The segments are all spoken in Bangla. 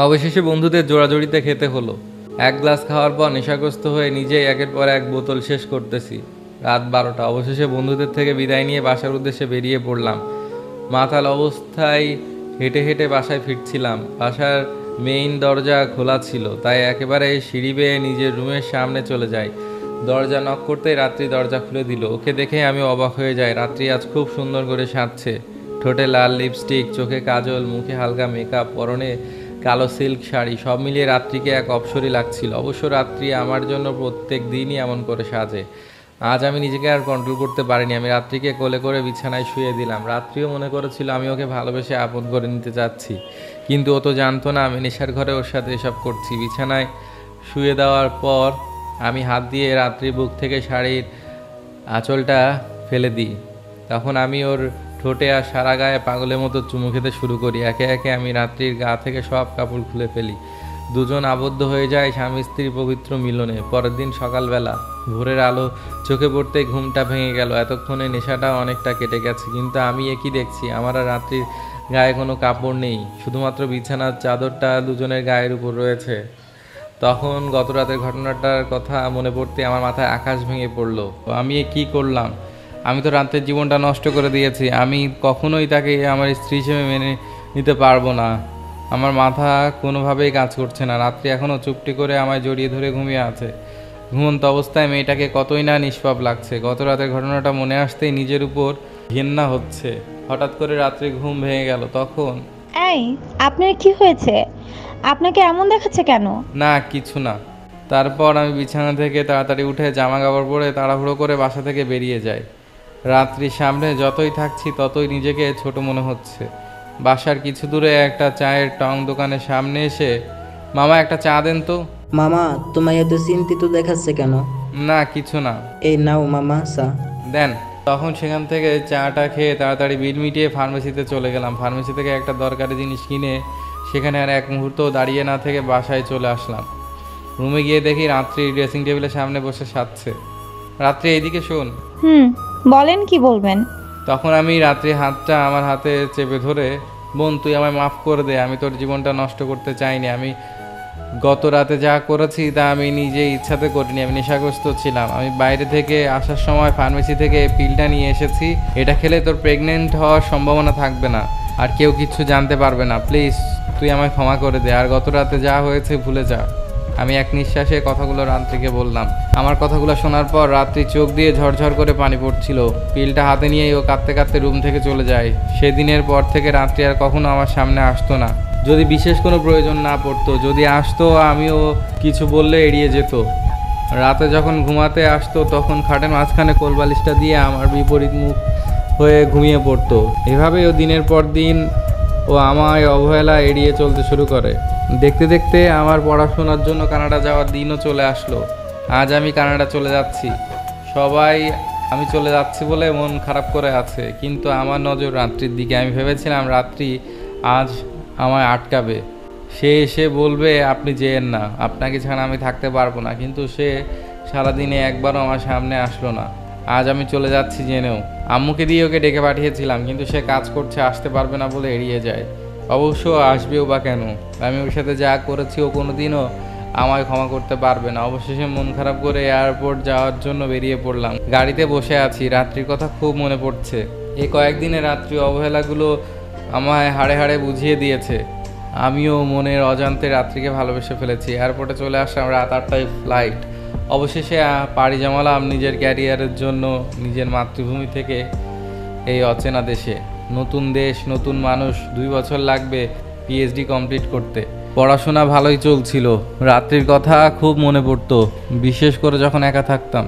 অবশেষে বন্ধুদের জোড়াজড়িতে খেতে হলো। এক গ্লাস খাওয়ার পর নেশাগ্রস্ত হয়ে নিজেই একের পর এক বোতল শেষ করতেছি। রাত 12টা। অবশেষে বন্ধুদের থেকে বিদায় নিয়ে বাসার উদ্দেশ্যে বেরিয়ে পড়লাম। মাতাল অবস্থায় হেঁটে হেঁটে বাসায় ফিরছিলাম। বাসার মেইন দরজা খোলা ছিল, তাই একেবারে সিঁড়ি বেয়ে নিজের রুমের সামনে চলে যাই। দরজা নক করতেই রাত্রি দরজা খুলে দিল। ওকে দেখে আমি অবাক হয়ে যাই। রাত্রি আজ খুব সুন্দর করে সাজছে। ঠোঁটে লাল লিপস্টিক, চোখে কাজল, মুখে হালকা মেকআপ, পরনে কালো সিল্ক শাড়ি, সব মিলিয়ে রাত্রিকে এক অপসরী লাগছিল। অবশ্য রাত্রি আমার জন্য প্রত্যেক দিনই এমন করে সাজে। আজ আমি নিজেকে আর কন্ট্রোল করতে পারিনি। আমি রাত্রিকে কোলে করে বিছানায় শুয়ে দিলাম। রাত্রিও মনে করেছিল আমি ওকে ভালোবেসে আপন করে নিতে চাচ্ছি, কিন্তু ও তো জানতো না আমি নেশার ঘরে ওর সাথে এসব করছি। বিছানায় শুয়ে দেওয়ার পর আমি হাত দিয়ে রাত্রির বুক থেকে শাড়ির আঁচলটা ফেলে দিই। তখন আমি ওর ঠোঁটে আর সারা গায়ে পাগলের মতো চুমু খেতে শুরু করি। একে একে আমি রাত্রির গা থেকে সব কাপড় খুলে ফেলি। দুজন আবদ্ধ হয়ে যায় স্বামী স্ত্রীর পবিত্র মিলনে। পরের দিন সকালবেলা ভোরের আলো চোখে পড়তেই ঘুমটা ভেঙে গেল। এতক্ষণে নেশাটা অনেকটা কেটে গেছে, কিন্তু আমি একই দেখছি, আমার আর রাত্রির গায়ে কোনো কাপড় নেই, শুধুমাত্র বিছানার চাদরটা দুজনের গায়ের উপর রয়েছে। তখন গত রাতের ঘটনাটার কথা মনে পড়তে আমার মাথায় আকাশ ভেঙে পড়ল। আমি কি করলাম? আমি তো রাত্রের জীবনটা নষ্ট করে দিয়েছি। আমি কখনোই তাকে আমার স্ত্রী হিসেবে মেনে নিতে পারবো না। আমার মাথা কোনোভাবেই কাজ করছে না। রাত্রি এখনও চুপটি করে আমায় জড়িয়ে ধরে ঘুমিয়ে আছে। ঘুমন্ত অবস্থায় মেয়েটাকে কতই না নিষ্পাপ লাগছে। গত রাতের ঘটনাটা মনে আসতেই নিজের উপর ঘেন্না হচ্ছে। হঠাৎ করে রাত্রি ঘুম ভেঙে গেল। তখন এই, আপনার কি হয়েছে? আপনাকে এমন দেখাচ্ছে কেন? না, কিছু না। তারপর আমি বিছানা থেকে তাড়াতাড়ি উঠে জামা কাপড় পরে তাড়াহুড়ো করে বাসা থেকে বেরিয়ে যাই। রাত্রির সামনে যতই থাকছি ততই নিজেকে ছোট মনে হচ্ছে। বাসার কিছু দূরে একটা চায়ের টং দোকানের সামনে এসে, মামা একটা চা দেন তো। মামা, তোমায় এত চিন্তিত দেখাচ্ছে কেন? না, কিছু না। এই নাও মামা চা। দেন। তখন সেখান থেকে চাটা খেয়ে তাড়াতাড়ি বিল মিটিয়ে ফার্মেসিতে চলে গেলাম। ফার্মেসি থেকে একটা দরকারি জিনিস কিনে সেখানে আর এক মুহূর্ত দাঁড়িয়ে না থেকে বাসায় চলে আসলাম। রুমে গিয়ে দেখি রাত্রি ড্রেসিং টেবিলের সামনে বসে সাজছে। রাত্রি, এইদিকে শোন। বলেন, কি বলবেন? তখন আমি রাত্রি হাতটা আমার হাতে চেপে ধরে, বোন তুই আমায় মাফ করে দে, আমি তোর জীবনটা নষ্ট করতে চাইনি। আমি গত রাতে যা করেছি তা আমি নিজেই ইচ্ছাতে করিনি। আমি নেশাগ্রস্ত ছিলাম। আমি বাইরে থেকে আসার সময় ফার্মেসি থেকে পিলটা নিয়ে এসেছি। এটা খেলে তোর প্রেগনেন্ট হওয়ার সম্ভাবনা থাকবে না, আর কেউ কিছু জানতে পারবে না। প্লিজ তুই আমায় ক্ষমা করে দে, আর গত রাতে যা হয়েছে ভুলে যা। আমি এক নিঃশ্বাসে কথাগুলো রাত্রিকে বললাম। আমার কথাগুলো শোনার পর রাত্রি চোখ দিয়ে ঝরঝর করে পানি পড়ছিল। পিলটা হাতে নিয়েই ও কাঁদতে কাঁদতে রুম থেকে চলে যায়। সেদিনের পর থেকে রাত্রি আর কখনো আমার সামনে আসতো না। যদি বিশেষ কোনো প্রয়োজন না পড়তো, যদি আসতো আমিও কিছু বললে এড়িয়ে যেত। রাতে যখন ঘুমাতে আসতো তখন খাটের মাঝখানে কোলবালিশটা দিয়ে আমার বিপরীত মুখ হয়ে ঘুমিয়ে পড়তো। এভাবেই ও দিনের পর দিন ও আমায় অবহেলা এড়িয়ে চলতে শুরু করে। দেখতে দেখতে আমার পড়াশোনার জন্য কানাডা যাওয়ার দিনও চলে আসলো। আজ আমি কানাডা চলে যাচ্ছি। সবাই আমি চলে যাচ্ছি বলে মন খারাপ করে আছে, কিন্তু আমার নজর রাত্রির দিকে। আমি ভেবেছিলাম রাত্রি আজ আমায় আটকাবে। সে এসে বলবে আপনি যেয়েন না, আপনাকে ছাড়া আমি থাকতে পারবো না, কিন্তু সে সারাদিনে একবারও আমার সামনে আসলো না। আজ আমি চলে যাচ্ছি জেনেও। আম্মুকে দিয়ে ওকে ডেকে পাঠিয়েছিলাম, কিন্তু সে কাজ করছে, আসতে পারবে না বলে এড়িয়ে যায়। অবশ্য আসবেও বা কেন? আমি ওর সাথে যা করেছি ও কোনোদিনও আমায় ক্ষমা করতে পারবে না। অবশেষে মন খারাপ করে এয়ারপোর্ট যাওয়ার জন্য বেরিয়ে পড়লাম। গাড়িতে বসে আছি, রাত্রির কথা খুব মনে পড়ছে। এই কয়েকদিনে রাত্রি অবহেলাগুলো আমায় হাড়ে হাড়ে বুঝিয়ে দিয়েছে। আমিও মনের অজান্তে রাত্রিকে ভালোবেসে ফেলেছি। এয়ারপোর্টে চলে আসলাম, রাত 8টায় ফ্লাইট। অবশেষে পাড়ি জমালাম নিজের ক্যারিয়ারের জন্য নিজের মাতৃভূমি থেকে এই অচেনা দেশে। নতুন দেশ, নতুন মানুষ। 2 বছর লাগবে পিএইচডি কমপ্লিট করতে। পড়াশোনা ভালোই চলছিল। রাত্রির কথা খুব মনে পড়তো, বিশেষ করে যখন একা থাকতাম।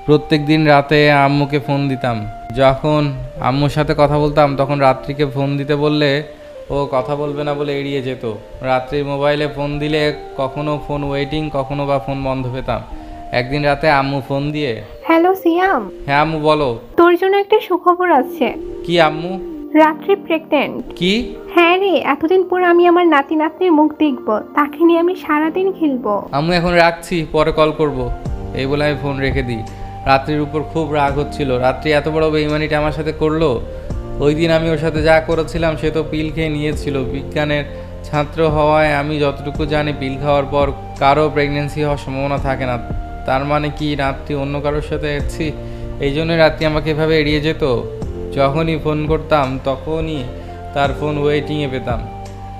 প্রত্যেক দিন রাতে আম্মুকে ফোন দিতাম। যখন আম্মুর সাথে কথা বলতাম তখন রাত্রিকে ফোন দিতে বললে ও কথা বলবে না বলে এড়িয়ে যেত। রাত্রির মোবাইলে ফোন দিলে কখনো ফোন ওয়েটিং, কখনো বা ফোন বন্ধ পেতাম। একদিন রাতে আম্মু ফোন দিয়ে, হ্যালো সিয়াম। হ্যাঁ আম্মু বলো। তোর জন্য একটা সুখবর আছে। কি আম্মু? রাত্রি প্রেগন্যান্ট। কি? হ্যাঁ রে, এতদিন পর আমি আমার নাতি নাতনির মুখ দেখব, তাকে নিয়ে আমি সারাদিন খেলবো। আম্মু এখন রাখছি, পরে কল করব। এই বলে আমি ফোন রেখে দিই। রাত্রির উপর খুব রাগ হচ্ছিল। রাত্রি এত বড় বেইমানিটা আমার সাথে করলো। ওই দিন আমি ওর সাথে যা করেছিলাম সে তো পিল খেয়ে নিয়েছিল। বিজ্ঞানের ছাত্র হওয়ায় আমি যতটুকু জানি পিল খাওয়ার পর কারো প্রেগনেন্সি হওয়ার সম্ভাবনা থাকে না। তার মানে কি রাত্রি অন্য কারোর সাথে এসেছি? এই জন্যই রাত্রি আমাকে এভাবে এড়িয়ে যেত। যখনই ফোন করতাম তখনই তার ফোন ওয়েটিংয়ে পেতাম।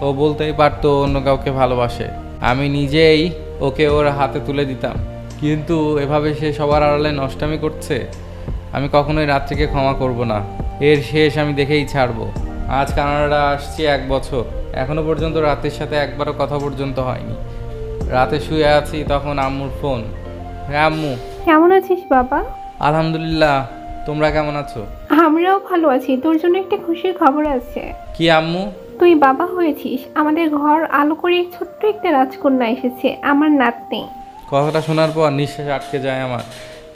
ও বলতেই পারতো অন্য কাউকে ভালোবাসে, আমি নিজেই ওকে ওর হাতে তুলে দিতাম। কিন্তু এভাবে সে সবার আড়ালে নষ্টামি করছে, আমি কখনোই রাত্রিকে ক্ষমা করব না। এর শেষ আমি দেখেই ছাড়বো। আজ কানাডা আসছি 1 বছর, এখনো পর্যন্ত রাতের সাথে একবারও কথা পর্যন্ত হয়নি। রাতে শুয়ে আছি তখন আম্মুর ফোন। হ্যাঁ আম্মু। কেমন আছিস বাবা? আলহামদুলিল্লাহ, তোমরা কেমন আছো? আমরাও ভালো আছি। তোর জন্য একটা খুশির খবর আছে। কি আম্মু? তুই বাবা হয়েছিস। আমাদের ঘর আলো করে ছোট্ট একটা রাজকন্যা এসেছে, আমার নাতনি। কথাটা শোনার পর নিঃশ্বাস আটকে যায় আমার,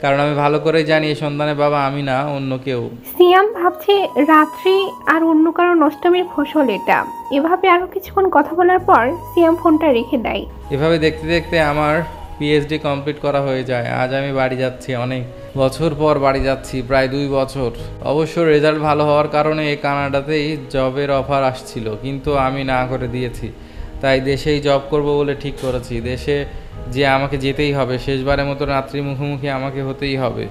কারণ আমি ভালো করেই জানি এই সন্তানের বাবা আমি না, অন্য কেউ। সিয়াম ভাবছে রাত্রি আর অন্য কারো নষ্টমীর ফসল এটা। এভাবে আরো কিছুক্ষণ কথা বলার পর সিয়াম ফোনটা রেখে দেয়। এভাবে দেখতে দেখতে আমার পিএইচডি কমপ্লিট করা হয়ে যায়। আজ আমি বাড়ি যাচ্ছি, অনেক বছর পর বাড়ি যাচ্ছি, প্রায় 2 বছর। অবশ্য রেজাল্ট ভালো হওয়ার কারণে এই কানাডাতেই জবের অফার আসছিল, কিন্তু আমি না করে দিয়েছি। তাই দেশেই জব করব বলে ঠিক করেছি। দেশে যে আমাকে যেতেই হবে, শেষবারের মতো রাত্রি মুখোমুখি আমাকে হতেই হবে।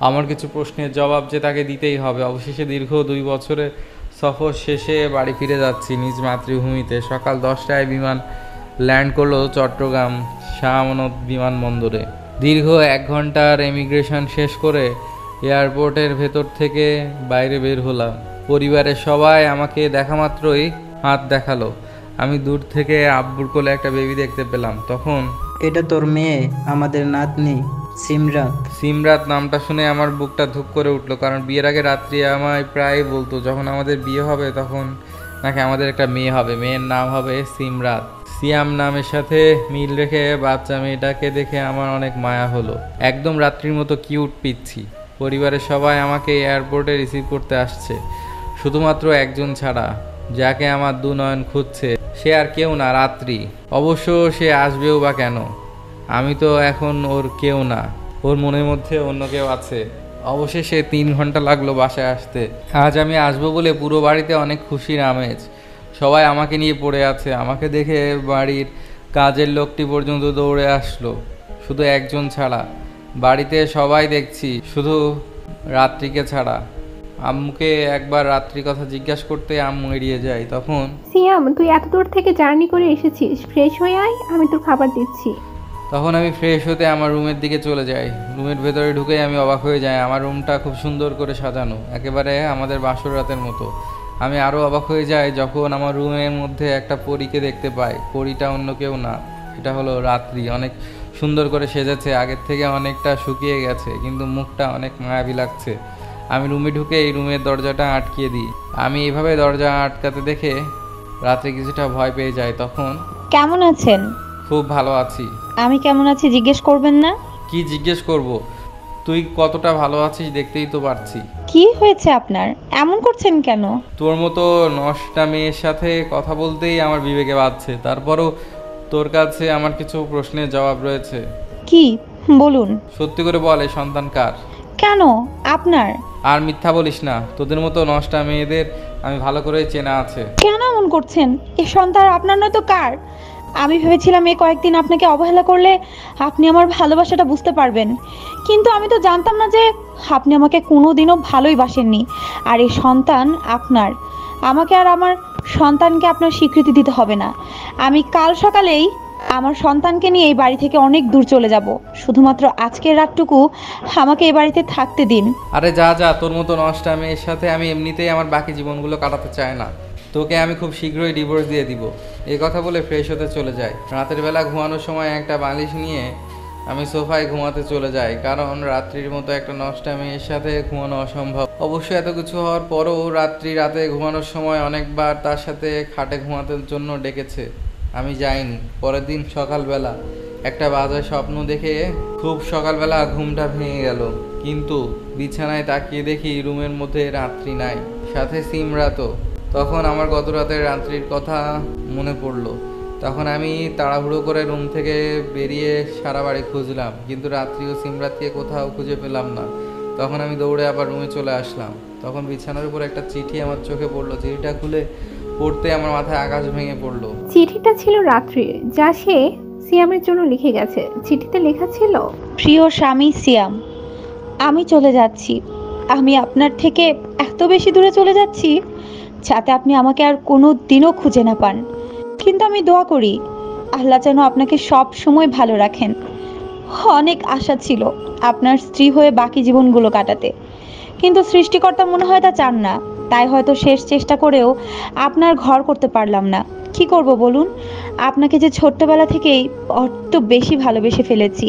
আমার কিছু প্রশ্নের জবাব যে তাকে দিতেই হবে। অবশেষে দীর্ঘ 2 বছরের সফর শেষে বাড়ি ফিরে যাচ্ছি নিজ মাতৃভূমিতে। সকাল 10টায় বিমান ল্যান্ড করলো চট্টগ্রাম শাহ আমানত বিমানবন্দরে। দীর্ঘ 1 ঘন্টার ইমিগ্রেশন শেষ করে এয়ারপোর্টের ভেতর থেকে বাইরে বের হলাম। পরিবারের সবাই আমাকে দেখা মাত্রই হাত দেখালো। আমি দূর থেকে আব্বুর কোলে একটা বেবি দেখতে পেলাম। তখন এটা তোর মেয়ে, আমাদের নাতনি সিমরাত। সিমরাত নামটা শুনে আমার বুকটা ধুপ করে উঠলো, কারণ বিয়ের আগে রাত্রি আমায় প্রায় বলতো যখন আমাদের বিয়ে হবে তখন নাকি আমাদের একটা মেয়ে হবে, মেয়ের নাম হবে সিমরাত। সিয়াম নামের সাথে মিল রেখে বাচ্চা মেয়েটাকে দেখে আমার অনেক মায়া হলো। একদম রাত্রির মতো কিউট পিচ্ছি। পরিবারের সবাই আমাকে এয়ারপোর্টে রিসিভ করতে আসছে, শুধুমাত্র একজন ছাড়া, যাকে আমার 2 নয়ন খুঁজছে। সে আর কেউ না, রাত্রি। অবশ্য সে আসবেও বা কেন? আমি তো এখন ওর কেউ না, ওর মনের মধ্যে অন্য কেউ আছে। অবশেষে 3 ঘন্টা লাগলো বাসায় আসতে। আজ আমি আসবো বলে পুরো বাড়িতে অনেক খুশির আমেজ। সবাই আমাকে নিয়ে পড়ে আছে। আমাকে দেখে বাড়ির কাজের লোকটি পর্যন্ত দৌড়ে আসলো, শুধু একজন ছাড়া। বাড়িতে সবাই দেখছি, শুধু রাত্রিকে ছাড়া। আম্মুকে একবার রাত্রির কথা জিজ্ঞাসা করতে আম্মু এড়িয়ে যায়। তখন সিয়াম, তুই এত দূর থেকে জার্নি করে এসেছিস, ফ্রেশ হয়ে আয়, আমি তোর খাবার দিচ্ছি। তখন আমি ফ্রেশ হতে আমার রুমের দিকে চলে যাই। রুমের ভেতরে ঢুকেই আমি অবাক হয়ে যাই। আমার রুমটা খুব সুন্দর করে সাজানো, একেবারে আমাদের বাসর রাতের মতো। আমি আরও অবাক হয়ে যাই যখন আমার রুমের মধ্যে একটা পরীকে দেখতে পাই। পরীটা অন্য কেউ না, এটা হলো রাত্রি। অনেক সুন্দর করে সেজেছে, আগের থেকে অনেকটা শুকিয়ে গেছে, কিন্তু মুখটা অনেক মায়াবী লাগছে। আমি রুমে ঢুকে এই রুমের দরজাটা আটকিয়ে দিই। আমি এইভাবে দরজা আটকাতে দেখে রাত্রি কিছুটা ভয় পেয়ে যায়। তখন কেমন আছেন? খুব ভালো আছি। আমি কেমন আছি জিজ্ঞেস করবেন না? কি জিজ্ঞেস করব? তুই কতটা ভালো আছিস দেখতেই তো পারছি। কি হয়েছে আপনার? এমন করছেন কেন? তোর মতো নষ্টা মেয়ের সাথে কথা বলতেই আমার বিবেকে বাজছে। তারপরও তোর কাছে আমার কিছু প্রশ্নের জবাব রয়েছে। কি বলুন। সত্যি করে বল, এই সন্তান কার? কেন আপনার? আর মিথ্যা বলিস না, তোদের মতো নষ্টা মেয়েদের আমি ভালো করেই চেনা আছে। কেন এমন করছেন? এই সন্তান আপনার নয় তো কার? আমি ভেবেছিলাম এই কয়েকদিন আপনাকে অবহেলা করলে আপনি আমার ভালোবাসাটা বুঝতে পারবেন, কিন্তু আমি তো জানতাম না যে আপনি আমাকে কোনোদিনও ভালোই বাসেননি। আর এই সন্তান আপনার। আমাকে আর আমার সন্তানকে আপনার স্বীকৃতি দিতে হবে না। আমি কাল সকালেই আমার সন্তানকে নিয়ে এই বাড়ি থেকে অনেক দূর চলে যাব। শুধুমাত্র আজকের রাতটুকু আমাকে এই বাড়িতে থাকতে দিন। আরে যা যা, তোর মতো নষ্টা মেয়ের সাথে আমি এমনিতেই আমার বাকি জীবনগুলো কাটাতে চাই না। তোকে আমি খুব শীঘ্রই ডিভোর্স দিয়ে দিব। এই কথা বলে ফ্রেশ হতে চলে যায়। রাতের বেলা ঘুমানোর সময় একটা বালিশ নিয়ে আমি সোফায় ঘুমাতে চলে যাই, কারণ রাত্রির মতো একটা নষ্টা মেয়ের সাথে ঘুমানো অসম্ভব। অবশ্য এত কিছু হওয়ার পরও রাতে ঘুমানোর সময় অনেকবার তার সাথে খাটে ঘুমাতে জন্য ডেকেছে, আমি যাইনি। পরের দিন সকালবেলা একটা বাজে স্বপ্ন দেখে খুব সকালবেলা ঘুমটা ভেঙে গেল, কিন্তু বিছানায় তাকিয়ে দেখি রুমের মধ্যে রাত্রি নাই, সাথে সিমরাতও। তখন আমার গত রাতের রাত্রির কথা মনে পড়লো। তখন আমি তাড়াহুড়ো করে রুম থেকে বেরিয়ে সারা বাড়ি খুঁজলাম, কিন্তু রাত্রি ও সিমরাতকে কোথাও খুঁজে পেলাম না। তখন আমি দৌড়ে আবার রুমে চলে আসলাম। তখন বিছানার উপর একটা চিঠি আমার চোখে পড়লো। চিঠিটা খুলে পড়তে আমার মাথায় আকাশ ভেঙে পড়লো। চিঠিটা ছিল রাত্রি, যা সে সিয়ামের জন্য লিখে গেছে। চিঠিতে লেখা ছিল, প্রিয় স্বামী সিয়াম, আমি চলে যাচ্ছি। আমি আপনার থেকে এত বেশি দূরে চলে যাচ্ছি যাতে আপনি আমাকে আর কোনো দিনও খুঁজে না পান। কিন্তু আমি দোয়া করি আল্লাহ যেন আপনাকে সব সময় ভালো রাখেন। অনেক আশা ছিল আপনার স্ত্রী হয়ে বাকি জীবনগুলো কাটাতে, কিন্তু সৃষ্টিকর্তা মনে হয় তা চান না। তাই হয়তো শেষ চেষ্টা করেও আপনার ঘর করতে পারলাম না। কি করব বলুন? আপনাকে যে ছোট্টবেলা থেকেই অত বেশি ভালোবেসে ফেলেছি।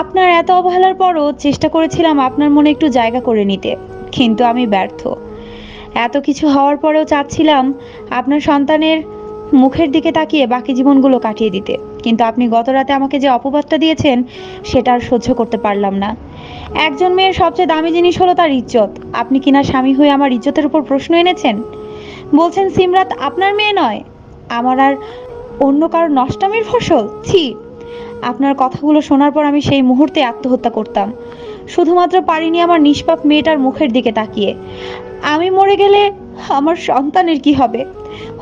আপনার এত অবহেলার পরও চেষ্টা করেছিলাম আপনার মনে একটু জায়গা করে নিতে, কিন্তু আমি ব্যর্থ। এত কিছু হওয়ার পরেও চাচ্ছিলাম আপনার সন্তানের মুখের দিকে তাকিয়ে বাকি জীবনগুলো কাটিয়ে দিতে, কিন্তু আপনি গত রাতে আমাকে যে অপবাদটা দিয়েছেন সেটা আর সহ্য করতে পারলাম না। একজন মেয়ের সবচেয়ে দামি জিনিস হলো তার ইজ্জত। আপনি কিনা স্বামী হয়ে আমার ইজ্জতের উপর প্রশ্ন এনেছেন। বলছেন সিমরাত আপনার মেয়ে নয়, আমার আর অন্য কারো নষ্টামির ফসল। ছি! আপনার কথাগুলো শোনার পর আমি সেই মুহূর্তে আত্মহত্যা করতাম, শুধুমাত্র পারিনি আমার নিষ্পাপ মেয়েটার মুখের দিকে তাকিয়ে। আমি মরে গেলে আমার সন্তানের কি হবে?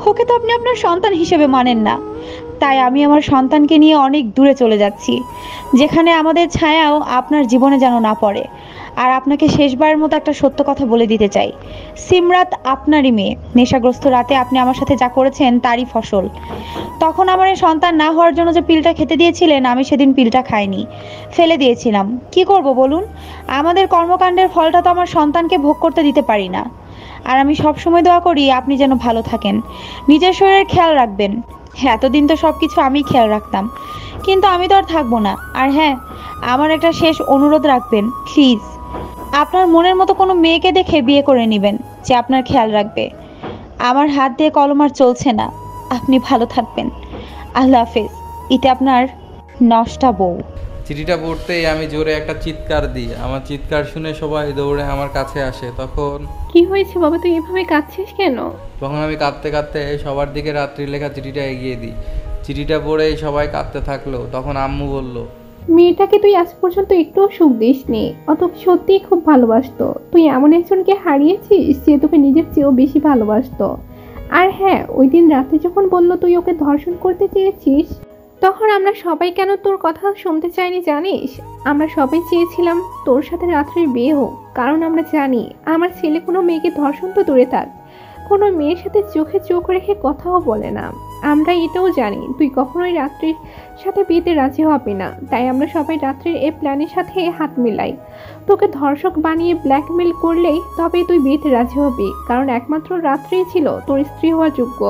ওকে তো আপনি আপনার সন্তান হিসেবে মানেন না। তাই আমি আমার সন্তানকে নিয়ে অনেক দূরে চলে যাচ্ছি, যেখানে আমাদের ছায়াও আপনার জীবনে যেন না পড়ে। আর আপনাকে শেষবারের মতো একটা সত্য কথা বলে দিতে চাই, সিমরাত আপনারই মেয়ে। নেশাগ্রস্ত রাতে আপনি আমার সাথে যা করেছেন তারই ফসল। তখন আমার এই সন্তান না হওয়ার জন্য যে পিলটা খেতে দিয়েছিলেন, আমি সেদিন পিলটা খাইনি, ফেলে দিয়েছিলাম। কি করব বলুন? আমাদের কর্মকাণ্ডের ফলটা তো আমার সন্তানকে ভোগ করতে দিতে পারি না। আর আমি সব সময় দোয়া করি আপনি যেন ভালো থাকেন, নিজের শরীরের খেয়াল রাখবেন। এতদিন তো সব কিছু আমি খেয়াল রাখতাম, কিন্তু আমি তো আর থাকবো না। আর হ্যাঁ, আমার একটা শেষ অনুরোধ রাখবেন প্লিজ। আপনার মনের মতো কোনো মেয়েকে দেখে বিয়ে করে নেবেন যে আপনার খেয়াল রাখবে। আমার হাত দিয়ে কলম আর চলছে না। আপনি ভালো থাকবেন। আল্লাহ হাফেজ। এটা আপনার নষ্টা বউ। চিঠিটা পড়তেই আমি জোরে একটা চিৎকার দিই। আমার চিৎকার শুনে সবাই দৌড়ে আমার কাছে আসে। তখন কি হয়েছে বাবা, তুই এভাবে কাঁদছিস কেন? আমি কাঁদতে কাঁদতে সবার দিকে রাত্রির লেখা চিঠিটা এগিয়ে দিই। চিঠিটা পড়েই সবাই কাঁদতে থাকলো। তখন আম্মু বলল, মেয়েটাকে তুই আজ পর্যন্ত একটুও সুখ দিসনি, অত সত্যিই খুব ভালোবাসতো। তুই এমন একজনকে হারিয়েছিস যে তোকে নিজের চেয়েও বেশি ভালোবাসতো। আর হ্যাঁ, ওই দিন রাতে যখন বললো তুই ওকে ধর্ষণ করতে চেয়েছিস, তখন আমরা সবাই কেন তোর কথা শুনতে চাইনি জানিস? আমরা সবাই চেয়েছিলাম তোর সাথে রাত্রির বিয়ে হোক, কারণ আমরা জানি আমার ছেলে কোনো মেয়েকে ধর্ষণ তো দূরে থাক, কোনো মেয়ের সাথে চোখে চোখ রেখে কথাও বলে না। আমরা এটাও জানি তুই কখনোই রাত্রির সাথে বিয়েতে রাজি হবে না। তাই আমরা সবাই রাত্রির এই প্ল্যানের সাথে হাত মিলাই। তোকে ধর্ষক বানিয়ে ব্ল্যাকমেল করলেই তবেই তুই বিয়েতে রাজি হবি, কারণ একমাত্র রাত্রিই ছিল তোর স্ত্রী হওয়ার যোগ্য।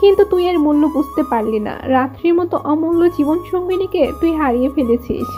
কিন্তু তুই এর মূল্য বুঝতে পারলি না। রাত্রির মতো অমূল্য জীবন সঙ্গিনীকে তুই হারিয়ে ফেলেছিস।